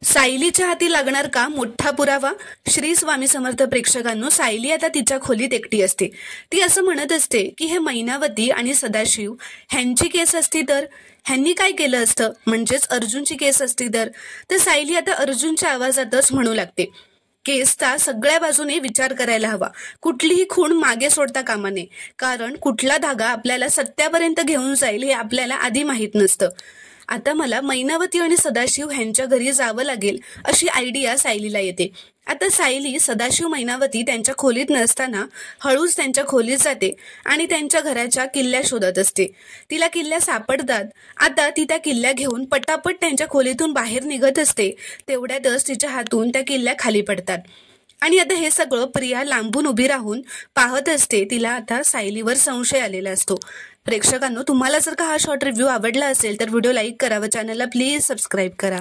सायलीच्या हाती लागणार का मोठा पुरावा? श्री स्वामी समर्थ प्रेक्षकांनो, सायली आता तिच्या खोलीत एकटी असते. ती असं म्हणत असते की हे मैनावती आणि सदाशिव ह्यांची केस असती तर, ह्यांनी काय केलं असतं, म्हणजेच अर्जुनची केस असती तर सायली आता अर्जुनच्या आवाजातच म्हणू लागते, केसचा सगळ्या बाजूने विचार करायला हवा. कुठलीही खूण मागे सोडता कामा नये, कारण कुठला धागा आपल्याला सत्यापर्यंत घेऊन जाईल हे आपल्याला आधी माहीत नसतं. आता मला मैनावती आणि सदाशिव ह्यांच्या घरी जावं लागेल अशी आयडिया सायलीला येते. आता सायली सदाशिव मैनावती त्यांच्या खोलीत नसताना हळूच त्यांच्या खोलीत जाते आणि त्यांच्या घराच्या किल्ल्या शोधत असते. तिला किल्ल्या सापडतात. आता ती त्या किल्ल्या घेऊन पटापट त्यांच्या खोलीतून बाहेर निघत असते. तेवढ्यातच तिच्या हातून त्या किल्ल्या खाली पडतात आणि आता हे सगळं प्रिया लांबून उभी राहून पाहत असते. तिला आता सायलीवर संशय आलेला असतो. प्रेक्षकांनो, तुम्हाला जर का हा शॉर्ट रिव्ह्यू आवडला असेल तर व्हिडिओ लाईक करा व चॅनलला प्लीज सबस्क्राईब करा.